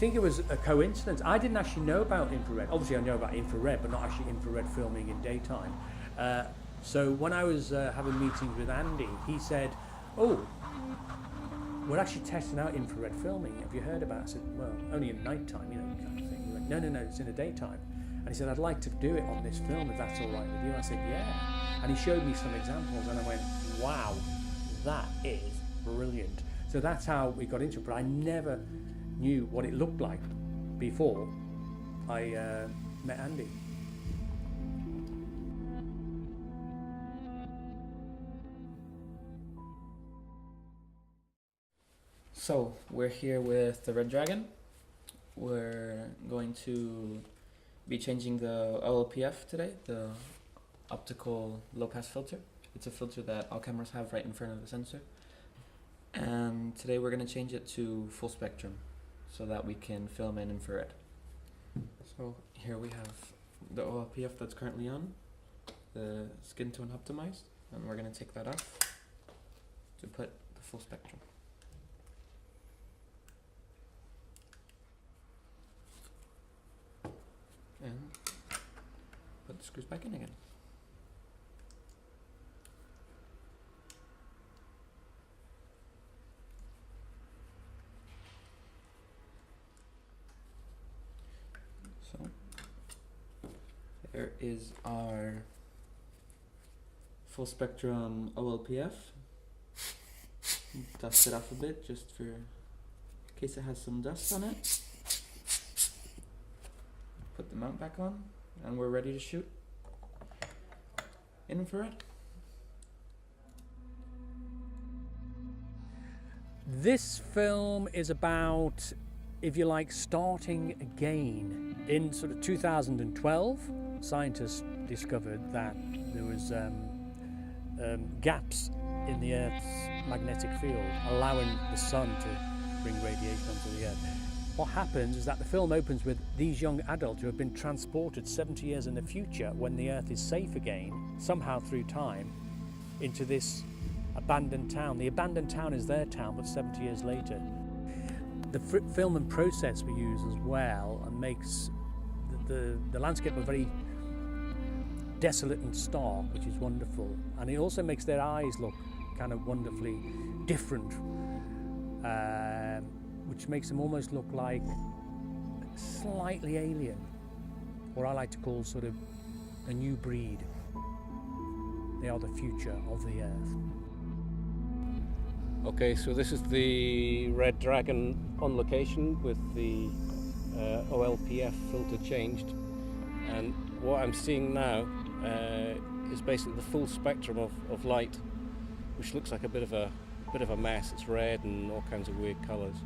think it was a coincidence. I didn't actually know about infrared. Obviously I know about infrared, but not actually infrared filming in daytime. So when I was having meetings with Andy, he said, oh, we're actually testing out infrared filming. Have you heard about it? I said, well, only in nighttime, you know, kind of thing. He went, no, it's in the daytime. And he said, I'd like to do it on this film if that's all right with you. I said, yeah. And he showed me some examples and I went, wow, that is brilliant. So that's how we got into it. But I never knew what it looked like before I met Andy. So we're here with the Red Dragon. We're going to be changing the OLPF today, the optical low pass filter. It's a filter that all cameras have right in front of the sensor. And today we're going to change it to full spectrum so that we can film in infrared. So here we have the OLPF that's currently on, the skin tone optimized, and we're going to take that off to put the full spectrum. And put the screws back in again. So there is our full spectrum OLPF. Dust it off a bit just for in case it has some dust on it. Put the mount back on, and we're ready to shoot in infrared. This film is about, if you like, starting again. In sort of 2012, scientists discovered that there was gaps in the Earth's magnetic field, allowing the sun to bring radiation onto the Earth. What happens is that the film opens with these young adults who have been transported 70 years in the future when the Earth is safe again, somehow through time, into this abandoned town. The abandoned town is their town, but 70 years later. The film and process we use as well and makes the landscape a very desolate and stark, which is wonderful. And it also makes their eyes look kind of wonderfully different. Which makes them almost look like slightly alien, or I like to call sort of a new breed. They are the future of the Earth. Okay, so this is the Red Dragon on location with the OLPF filter changed, and what I'm seeing now is basically the full spectrum of light, which looks like a bit of a mess. It's red and all kinds of weird colours.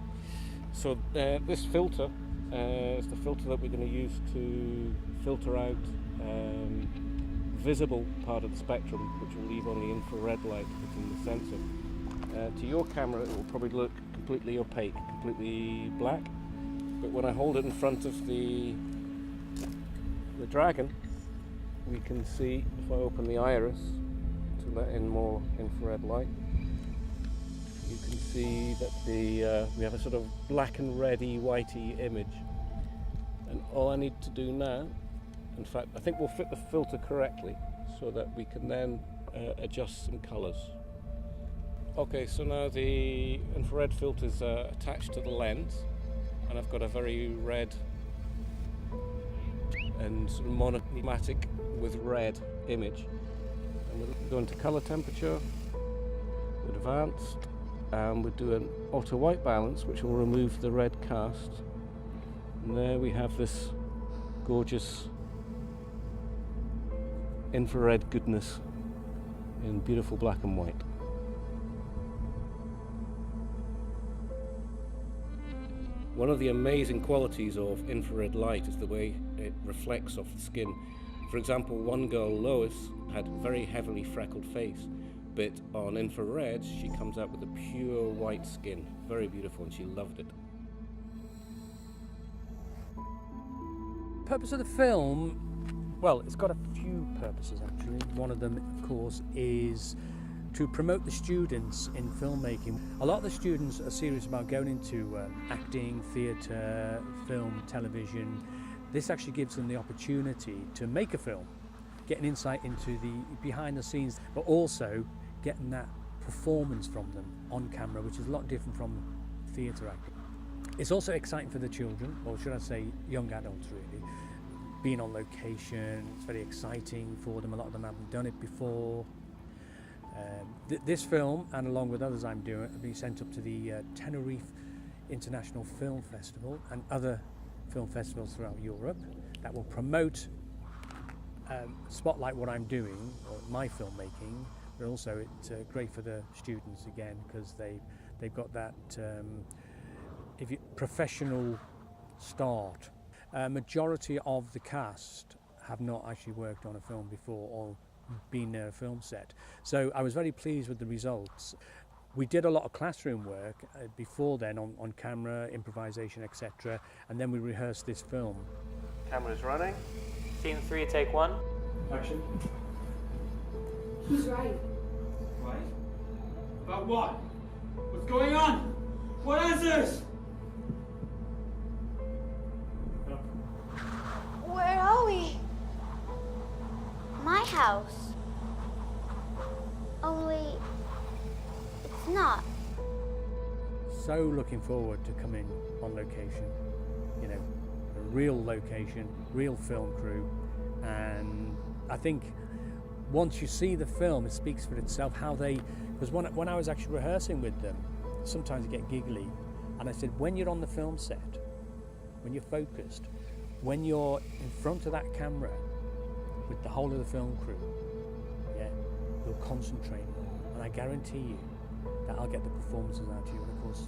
So this filter is the filter that we're going to use to filter out visible part of the spectrum, which will leave only infrared light within the sensor. To your camera, it will probably look completely opaque, completely black. But when I hold it in front of the Dragon, we can see, if I open the iris to let in more infrared light, you can see that we have a sort of black and reddy, whitey image. And all I need to do now, in fact, I think we'll fit the filter correctly so that we can then adjust some colours. Okay, so now the infrared filter is attached to the lens, and I've got a very red and sort of monochromatic with red image. And we'll go into colour temperature, advanced, and we'll do an auto white balance, which will remove the red cast. And there we have this gorgeous infrared goodness in beautiful black and white. One of the amazing qualities of infrared light is the way it reflects off the skin. For example, one girl, Lois, had a very heavily freckled face, but on infrared she comes out with a pure white skin. Very beautiful, and she loved it. Purpose of the film, well, it's got a few purposes actually. One of them, of course, is to promote the students in filmmaking. A lot of the students are serious about going into acting, theatre, film, television. This actually gives them the opportunity to make a film, get an insight into the behind the scenes, but also getting that performance from them on camera, which is a lot different from theatre acting. It's also exciting for the children, or should I say young adults really, being on location. It's very exciting for them. A lot of them haven't done it before. This film, and along with others I'm doing, will be sent up to the Tenerife International Film Festival and other film festivals throughout Europe that will promote, spotlight what I'm doing, or my filmmaking, but also it's great for the students again, because they've got that professional start. Majority of the cast have not actually worked on a film before or been near a film set. So I was very pleased with the results. We did a lot of classroom work before then on camera, improvisation, etc. And then we rehearsed this film. Camera's running. Scene 3, take 1. Action. He's right. Right? About what? What's going on? What answers? Where are we? My house. Only it's not. So looking forward to coming on location, you know, a real location, real film crew. And I think once you see the film, it speaks for itself. How they, because when I was actually rehearsing with them, sometimes I get giggly, and I said, when you're on the film set, when you're focused, when you're in front of that camera with the whole of the film crew, yeah, you'll concentrate more, and I guarantee you that I'll get the performances out of you. And of course,